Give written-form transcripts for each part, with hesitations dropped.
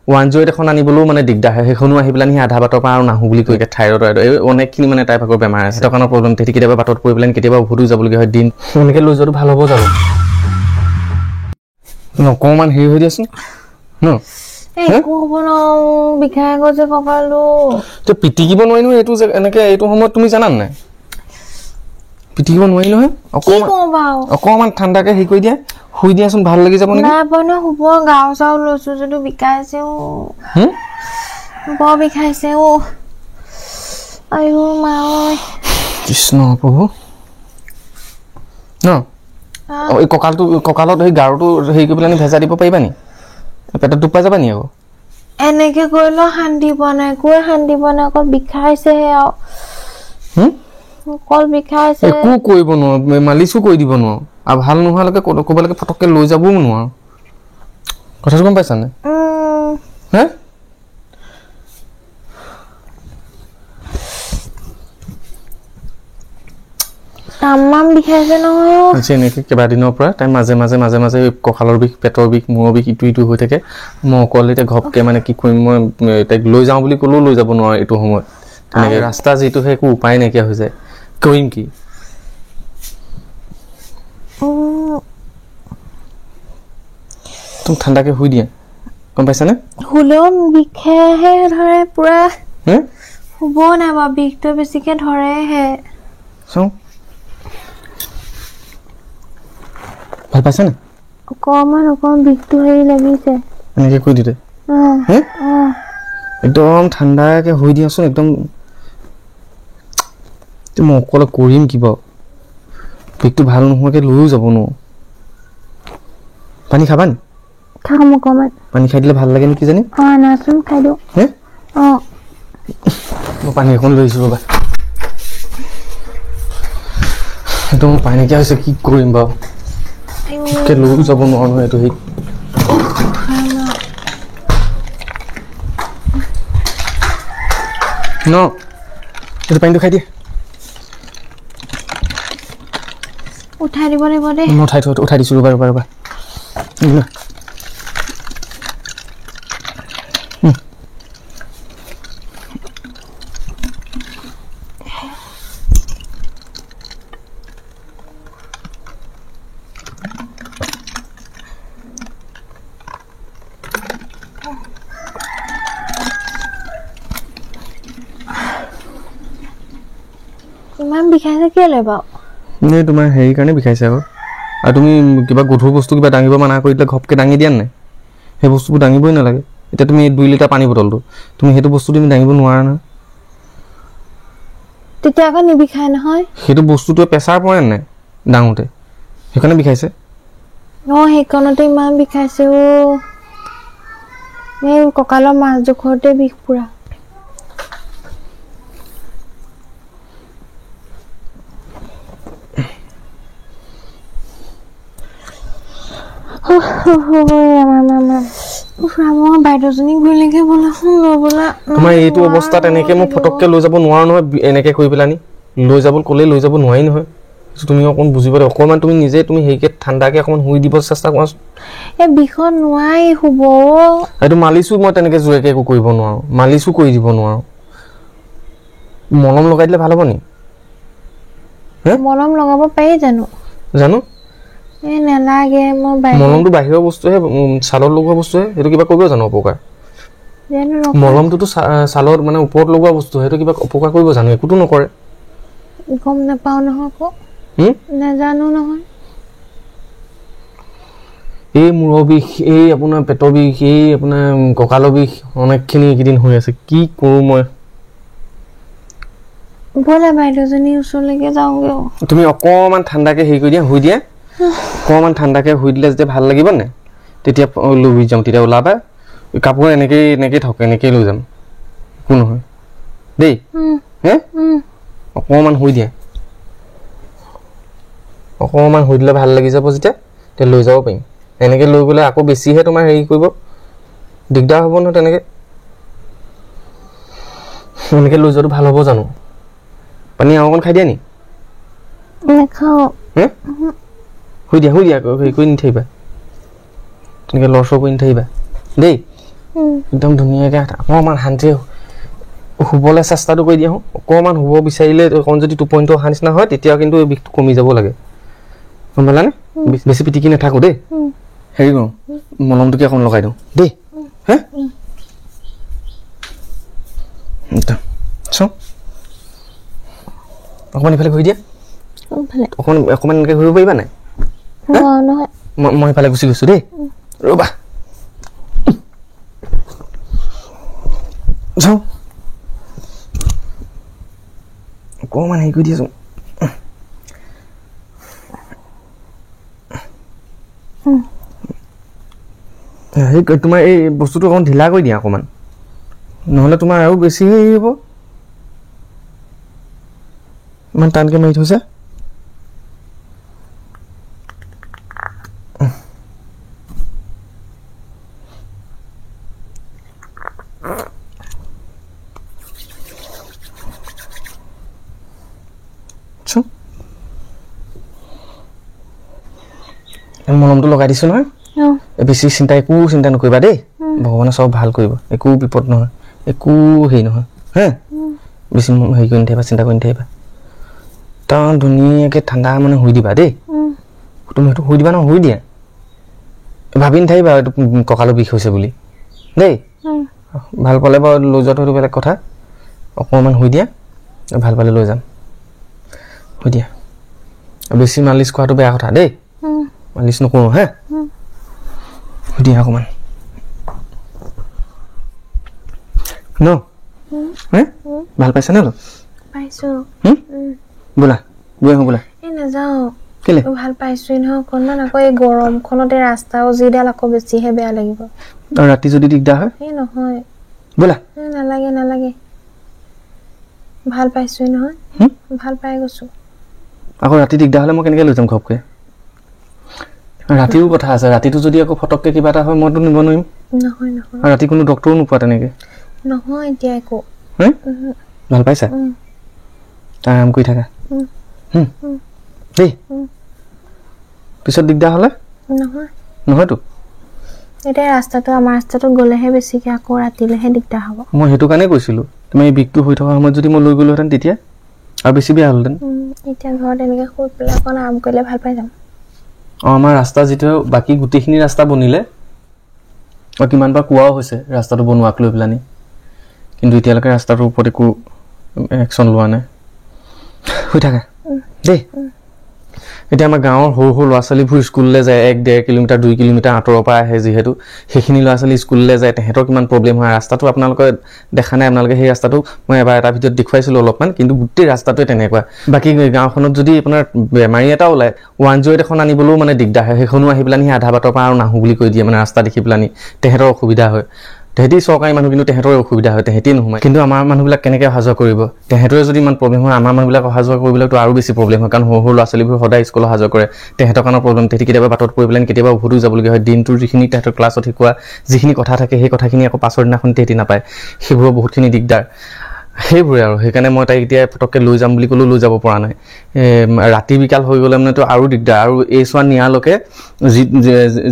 108 এখন আনিবলৈও মানে দিগদাৰ হয় সেইখনো আহি পেলাই আধা বাটৰ পৰা আৰু নাহো বুলি কৈ থাইৰয়ড অনেকখিনি মানে টাইপ আগৰ বেমাৰ আছে টকানৰ প্ৰব্লেম তেতি কেতিয়াবা বাটত পৰি পেলাই কেতিয়াবা উভতি যাবলগীয়া হয় দিন এনেকৈ লৈ যোৱাটো ভাল হ'ব জানো অকণমান হেৰি হৈ দিয়াচোন ন বিষাই গৈছে কঁকালটো তই পিটিকিব নোৱাৰি নহয় এইটো এনেকৈ এইটো সময়ত তুমি জানা নাই পিটিকিব নোৱাৰি নহয় অকণমান ঠাণ্ডাকৈ হেৰি কৰি দিয়া শুই দিয়াচোন ভাল লাগি যাব নেকি শুব গাও চাও লৈছো যদি বিষাইছে বৰ বিষাইছে আইও মা কৃষ্ণ প্ৰভু ন এই কঁকালত সেই গাৰুটো হেৰি কৰি পেলাই ভেজা দিব পাৰিবা নি পেটত দুখ পাই যাবা নি আকৌ এনেকে কৰিলেও শান্তি পোৱা নাই অকল বিষাইছেহে আৰু অকল বিষাইছে একো কৰিব নোৱাৰো মালিচো কৰি দিব নোৱাৰো আৰু ভাল নোহোৱালৈকে ক'বালৈকে ফটককৈ লৈ যাবও নোৱাৰো কথাটো গম পাইছানে হে তামাম বিষাইছে নহয় এনেকৈ কেইবাদিনৰ পৰা তাই মাজে মাজে কঁকালৰ বিষ পেটৰ বিষ মূৰৰ বিষ ইটো হৈ থাকে মই অকল এতিয়া ঘপকৈ মানে কি কৰিম মই তাইক লৈ যাওঁ বুলি ক'লেও লৈ যাব নোৱাৰো এইটো সময়ত তেনেকৈ ৰাস্তা যিটোহে একো উপায় নাইকিয়া হৈ যায় কৰিম কি তুমি ঠাণ্ডাকৈ শুই দিয়া গম পাইছানে শুলেও বিষেহে ধৰে পুৰা শুব নাই বাৰু বিষটো বেছিকে ধৰেহে চাওঁ ভাল পাইছানে অকণমান বিষটো হেৰি লাগিছে এনেকৈ কৈ দিলে একদম ঠাণ্ডাকৈ শুই দিয়াচোন একদম মই অকলে কৰিম কি বাৰু বিষটো ভাল নোহোৱাকৈ লৈও যাব নোৱাৰো পানী খাবা নি খাম অকণমান পানী খাই দিলে ভাল লাগে নেকি জানি নাচোন খাই দিওঁ মই পানী এখন লৈ আহিছোঁ ৰ'বা একদম পানী নাইকিয়া হৈছে কি কৰিম বাৰু লৈও যাব নোৱাৰো নহয় এইটো হেৰিত ন এইটো পানীটো খাই দিয়ে উঠাই দিব লাগিব দেই মই উঠাই দিছোঁ ৰ'বা ইমান বিষাইছে কেলে বাৰু এই তোমাৰ হেৰি কাৰণে বিষাইছে আকৌ আৰু তুমি কিবা গধুৰ বস্তু কিবা দাঙিব মানা কৰি দিলে ঘপকৈ দাঙি দিয়া নাই সেই বস্তুবোৰ দাঙিবই নালাগে এতিয়া তুমি 2 লিটাৰ পানী বটলটো তুমি সেইটো বস্তু তুমি দাঙিব নোৱাৰা নহয় তেতিয়া আকৌ নিবিষাই নহয় সেইটো বস্তুটোৱে প্ৰেছাৰ পৰে নাই ডাঙোতে সেইকাৰণে বিষাইছে সেইকণতে ইমান বিষাইছে এই কঁকালৰ মাছ জোখৰতে বিষ পুৰা বাইদেউজনী গ'লেগে বোলা তোমাৰ এইটো অৱস্থাত এনেকে মই ফটককে লৈ যাব নোৱাৰো নহয় এনেকে কৰি পেলানি লৈ যাব ক'লে লৈ যাব নোৱাৰি নহয় তুমি অকণ বুজিব লাগে অকণমান তুমি নিজে তুমি হেৰিকে ঠাণ্ডাকে অকণমান শুই দিব চেষ্টা কৰাচোন এই বিষত নোৱাৰি শুব এইটো মালিচো মই তেনেকে জোৰেকে একো কৰিব নোৱাৰো মালিচো কৰি দিব নোৱাৰো মলম লগাই দিলে ভাল হ'ব নি মলম লগাব পাৰি জানো নেলাগে মলমটো বাহিৰৰ বস্তুহে ছালত লগোৱা বস্তুহে সেইটো কিবা কৰিব জানো অপকাৰ মলমটোতো ছালত মানে ওপৰত লগোৱা বস্তু সেইটো কিবা অপকাৰ কৰিব জানো একোতো নকৰে গম নাপাওঁ নহয় আকৌ নাজানো নহয় এই মূৰৰ বিষ এই আপোনাৰ পেটৰ বিষ এই আপোনাৰ কঁকালৰ বিষ অনেকখিনি এইকেইদিন হৈ আছে কি কৰোঁ মই ব'লা বাইদেউজনীৰ ওচৰলৈকে যাওঁগে তুমি অকণমান ঠাণ্ডাকৈ হেৰি কৰি দিয়া শুই দিয়া অকণমান ঠাণ্ডাকৈ শুই দিলে যেতিয়া ভাল লাগিব নে তেতিয়া লৈ যাম তেতিয়া ওলাবা কাপোৰ এনেকৈ থওক এনেকৈ লৈ যাম একো নহয় দেই অকণমান শুই দিয়া অকণমান শুই দিলে ভাল লাগি যাব যেতিয়া তেতিয়া লৈ যাব পাৰিম এনেকৈ লৈ গ'লে আকৌ বেছিহে তোমাৰ হেৰি কৰিব দিগদাৰ হ'ব নহয় তেনেকৈ এনেকৈ লৈ যোৱাটো ভাল হ'ব জানো পানী আৰু অকণ খাই দিয়া নি নাখাওঁ শুই দিয়া হেৰি কৰি নাথাকিবা তেনেকৈ লৰচৰ কৰি নাথাকিবা দেই একদম ধুনীয়াকৈ অকণমান শান্তি শুবলৈ চেষ্টাটো কৰি দিওঁ অকণমান শুব বিচাৰিলে অকণ যদি টোপনিটো অহা নিচিনা হয় তেতিয়া কিন্তু এই বিষটো কমি যাব লাগে গম পালানে বেছি পিটিকি নাথাকোঁ দেই হেৰি কৰোঁ মলমটোকে অকণ লগাই দিওঁ দেই হে চাওঁ অকণমান ইফালে ঘূৰি দিয়া অকণমান এনেকৈ ঘূৰিব পাৰিবা নাই মই ইফালে গুচি গৈছোঁ দেই ৰ'বা চাওঁ অকণমান হেৰি কৰি দিয়াচোন হেৰি তোমাৰ এই বস্তুটো অকণমান ঢিলা কৰি দিয়া অকণমান নহ'লে তোমাৰ আৰু বেছি হেৰি হ'ব ইমান টানকৈ মাৰি থৈছে মলমটো লগাই দিছোঁ নহয় বেছি একো চিন্তা নকৰিবা দেই ভগৱানে চব ভাল কৰিব একো বিপদ নহয় একো হেৰি নহয় হে বেছি হেৰি কৰি নাথাকিবা চিন্তা কৰি নাথাকিবা তই ধুনীয়াকৈ ঠাণ্ডা মানে শুই দিবা দেই তুমি সেইটো শুই দিবা ন শুই দিয়া ভাবি নাথাকিবা এইটো কঁকালৰ বিষ হৈছে বুলি দেই ভাল পালে বাৰু লৈ যোৱাটো সেইটো বেলেগ কথা অকণমান শুই দিয়া ভাল পালে লৈ যাম শুই দিয়া বেছি মালিচ কৰাটো বেয়া কথা দেই মালিচ নকৰোঁ হে শুই দিয়া অকণমান ন হে ভাল পাইছানে অলপ পাইছোঁ বোলা গৈ আহোঁ বোলা এই নাযাওঁ কেলে ভাল পাইছোঁৱেই নহয় অকণমান আকৌ এই গৰমখনতে ৰাস্তাও যিডাল আকৌ বেছিহে বেয়া লাগিব আৰু ৰাতি যদি দিগদাৰ হয় এই নহয় বোলা নালাগে ভাল পাইছোঁৱেই নহয় ভাল পাই গৈছোঁ আকৌ ৰাতি দিগদাৰ হ'লে মই কেনেকৈ লৈ যাম ঘপকৈ ৰাতিও কথা আছে ৰাতিটো যদি আকৌ ফটককৈ কিবা এটা হয় মইতো নিব নোৱাৰিম নহয় আৰু ৰাতি কোনো ডক্টৰো নোপোৱা তেনেকৈ নহয় এতিয়া একো ভাল পাইছা আৰাম কৰি থাকা দেই পিছত দিগদাৰ হ'লে নহয়তো এতিয়া আমাৰ ৰাস্তাটো গ'লেহে বেছিকৈ আকৌ ৰাতিলৈহে দিগদাৰ হ'ব মই সেইটো কাৰণেই কৈছিলোঁ তুমি এই বিষটো হৈ থকা সময়ত যদি মই লৈ গ'লোহেঁতেন তেতিয়া আৰু বেছি বেয়া হ'লহেঁতেন এতিয়া ঘৰত এনেকৈ শুই পেলাই অকণ আৰাম কৰিলে ভাল পাই যাম আমাৰ ৰাস্তা যিটো বাকী গোটেইখিনি ৰাস্তা বনিলে কিমানবাৰ কোৱাও হৈছে ৰাস্তাটো বনোৱাক লৈ পেলানি কিন্তু এতিয়ালৈকে ৰাস্তাটোৰ ওপৰত একো একশ্যন লোৱা নাই হৈ থাকা দেই এতিয়া আমাৰ গাঁৱৰ সৰু সৰু ল'ৰা ছোৱালীবোৰ স্কুললৈ যায় 1-1.5 কিলোমিটাৰ 2 কিলোমিটাৰ আঁতৰৰ পৰা আহে যিহেতু সেইখিনি ল'ৰা ছোৱালী স্কুললৈ যায় তেহেঁতৰ কিমান প্ৰব্লেম হয় ৰাস্তাটো আপোনালোকে দেখা নাই আপোনালোকে সেই ৰাস্তাটো মই এবাৰ এটা ভিডিঅ'ত দেখুৱাইছিলোঁ অলপমান কিন্তু গোটেই ৰাস্তাটোৱে তেনেকুৱা বাকী গাঁওখনত যদি আপোনাৰ বেমাৰী এটা ওলায় 108 এখন আনিবলৈও মানে দিগদাৰ হয় সেইখনো আহি পেলানি আধা বাটৰ পৰা আৰু নাহোঁ বুলি কৈ দিয়ে মানে ৰাস্তা দেখি পেলানি তেহেঁতৰ অসুবিধা হয় তেহেঁতি চৰকাৰী মানুহ কিন্তু তেহেঁতৰে অসুবিধা হয় তেহেঁতি নোসোমায় কিন্তু আমাৰ মানুহবিলাক কেনেকৈ অহা যোৱা কৰিব তেহেঁতৰে যদি ইমান প্ৰব্লেম হয় আমাৰ মানুহবিলাক অহা যোৱা কৰিবলৈতো আৰু বেছি প্ৰব্লেম হয় কাৰণ সৰু সৰু ল'ৰা ছোৱালীবোৰ সদায় স্কুল অহা যোৱা কৰে তেহেঁতৰ কাৰণে প্ৰব্লেম তেহেঁতি কেতিয়াবা বাটত পৰি পেলাই কেতিয়াবা উভতিও যাবলগীয়া হয় দিনটোৰ যিখিনি তেহেঁতৰ ক্লাছত শিকোৱা যিখিনি কথা থাকে সেই কথাখিনি আকৌ পাছৰ দিনাখন তেহেঁতি নাপায় সেইবোৰৰ বহুতখিনি দিগদাৰ সেইবোৰে আৰু সেইকাৰণে মই তাইক এতিয়া পটককৈ লৈ যাম বুলি ক'লেও লৈ যাব পৰা নাই ৰাতি বিকাল হৈ গ'লে মানেতো আৰু দিগদাৰ আৰু এই চোৱা নিয়ালৈকে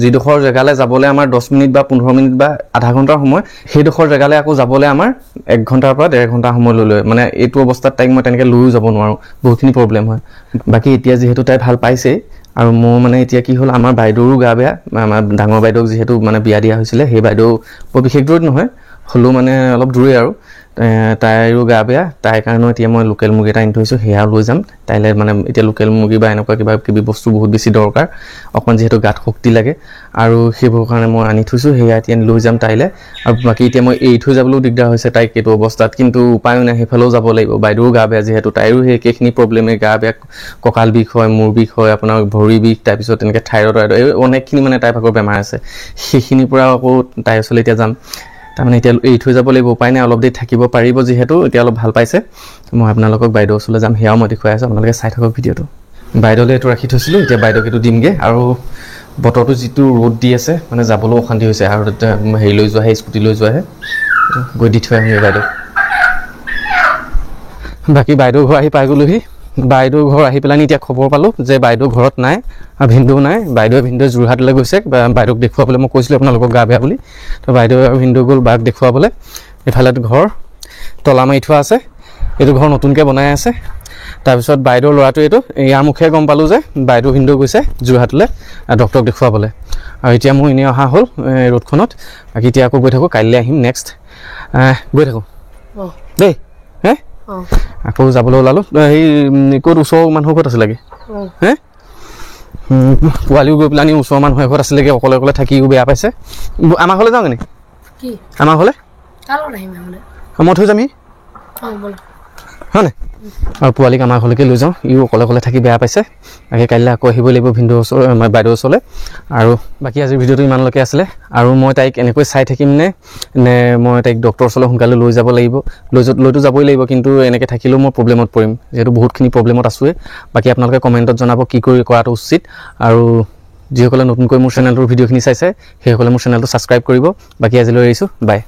যিডোখৰ জেগালৈ যাবলৈ আমাৰ 10 মিনিট বা 15 মিনিট বা আধা ঘণ্টাৰ সময় সেইডোখৰ জেগালৈ আকৌ যাবলৈ আমাৰ 1 ঘণ্টাৰ পৰা 1.5 ঘণ্টা সময় লৈ লয় মানে এইটো অৱস্থাত তাইক মই তেনেকৈ লৈও যাব নোৱাৰোঁ বহুতখিনি প্ৰব্লেম হয় বাকী এতিয়া যিহেতু তাই ভাল পাইছেই আৰু মোৰ মানে এতিয়া কি হ'ল আমাৰ বাইদেউৰো গা বেয়া আমাৰ ডাঙৰ বাইদেউক যিহেতু মানে বিয়া দিয়া হৈছিলে সেই বাইদেউ বৰ বিশেষ দূৰত নহয় হ'লেও মানে অলপ দূৰেই আৰু তাইৰো গা বেয়া তাইৰ কাৰণেও এতিয়া মই লোকেল মুৰ্গী এটা আনি থৈছোঁ সেয়াও লৈ যাম তাইলৈ মানে এতিয়া লোকেল মুৰ্গী বা এনেকুৱা কিবা কিবি বস্তু বহুত বেছি দৰকাৰ অকণ যিহেতু গাত শক্তি লাগে আৰু সেইবোৰৰ কাৰণে মই আনি থৈছোঁ সেয়া এতিয়া লৈ যাম তাইলৈ আৰু বাকী এতিয়া মই এৰি থৈ যাবলৈও দিগদাৰ হৈছে তাইক এইটো অৱস্থাত কিন্তু উপায়ো নাই সেইফালেও যাব লাগিব বাইদেউৰো গা বেয়া যিহেতু তাইৰো সেই একেখিনি প্ৰব্লেমে গা বেয়া কঁকাল বিষ হয় মূৰ বিষ হয় আপোনাৰ ভৰি বিষ তাৰপিছত তেনেকৈ থাইৰয়ড এই অনেকখিনি মানে তাইৰ ভাগৰ বেমাৰ আছে সেইখিনিৰ পৰা আকৌ তাইৰ ওচৰলৈ এতিয়া যাম তাৰমানে এতিয়া এৰি থৈ যাব লাগিব উপায় নাই অলপ দেৰি থাকিব পাৰিব যিহেতু এতিয়া অলপ ভাল পাইছে মই আপোনালোকক বাইদেউৰ ওচৰলৈ যাম সেয়াও মই দেখুৱাই আছোঁ আপোনালোকে চাই থাকক ভিডিঅ'টো বাইদেউলৈ এইটো ৰাখি থৈছিলোঁ এতিয়া বাইদেউক এইটো দিমগৈ আৰু বতৰটো যিটো ৰ'দ দি আছে মানে যাবলৈও অশান্তি হৈছে আৰু হেৰি লৈ যোৱাহে স্কুটি লৈ যোৱাহে গৈ দি থৈ আহিম বাইদেউ বাকী বাইদেউ ঘৰ আহি পাই গ'লোহি বাইদেউ ঘৰ আহি পেলাই এতিয়া খবৰ পালোঁ যে বাইদেউ ঘৰত নাই আৰু ভিনদেউ নাই। ভিনদেউ যোৰহাটলৈ গৈছে বাইদেউক দেখুৱাবলৈ। মই কৈছিলোঁ আপোনালোকক গা বেয়া বুলি। তো বাইদেউ আৰু ভিনদেউ গ'ল বাক দেখুৱাবলৈ। এইফালে ঘৰ তলা মাৰি থোৱা আছে, এইটো ঘৰ নতুনকৈ বনাই আছে। তাৰপিছত বাইদেউৰ ল'ৰাটো এইটো, ইয়াৰ মুখে গম পালোঁ যে বাইদেউ ভিনদেউ গৈছে যোৰহাটলৈ ডক্টৰক দেখুৱাবলৈ। আৰু এতিয়া মোৰ এনেই অহা হ'ল ৰ'দখনত। বাকী এতিয়া আকৌ গৈ থাকোঁ, কাইলৈ আহিম নেক্সট। গৈ থাকোঁ দেই। হে আকৌ যাবলৈ ওলালোঁ। সেই ক'ত ওচৰৰ মানুহৰ ঘৰত আছিলেগৈ হে? পোৱালিও গৈ পেলাই ওচৰৰ মানুহৰ ঘৰত আছিলেগৈ, অকলে অকলে থাকিও বেয়া পাইছে। আমাৰ ঘৰলৈ যাওঁ নেকি? আমাৰ ঘৰলৈ মই থৈ যামহি হয় নাই? আৰু পোৱালিক আমাৰ ঘৰলৈকে লৈ যাওঁ, ইও অকলে অকলে থাকি বেয়া পাইছে। বাকী কাইলৈ আকৌ আহিবই লাগিব ভিনদেউৰ ওচৰ বাইদেউৰ ওচৰলৈ। আৰু বাকী আজিৰ ভিডিঅ'টো ইমানলৈকে আছিলে। আৰু মই তাইক এনেকৈ চাই থাকিম নে মই তাইক ডক্টৰৰ ওচৰলৈ সোনকালে লৈ যাব লাগিব? লৈতো যাবই লাগিব, কিন্তু এনেকৈ থাকিলেও মই প্ৰব্লেমত পৰিম, যিহেতু বহুতখিনি প্ৰব্লেমত আছোঁৱেই। বাকী আপোনালোকে কমেণ্টত জনাব কি কৰাটো উচিত। আৰু যিসকলে নতুনকৈ মোৰ চেনেলটোৰ ভিডিঅ'খিনি চাইছে সেইসকলে মোৰ চেনেলটো ছাবস্ক্ৰাইব কৰিব। বাকী আজিলৈ এৰিছোঁ, বাই।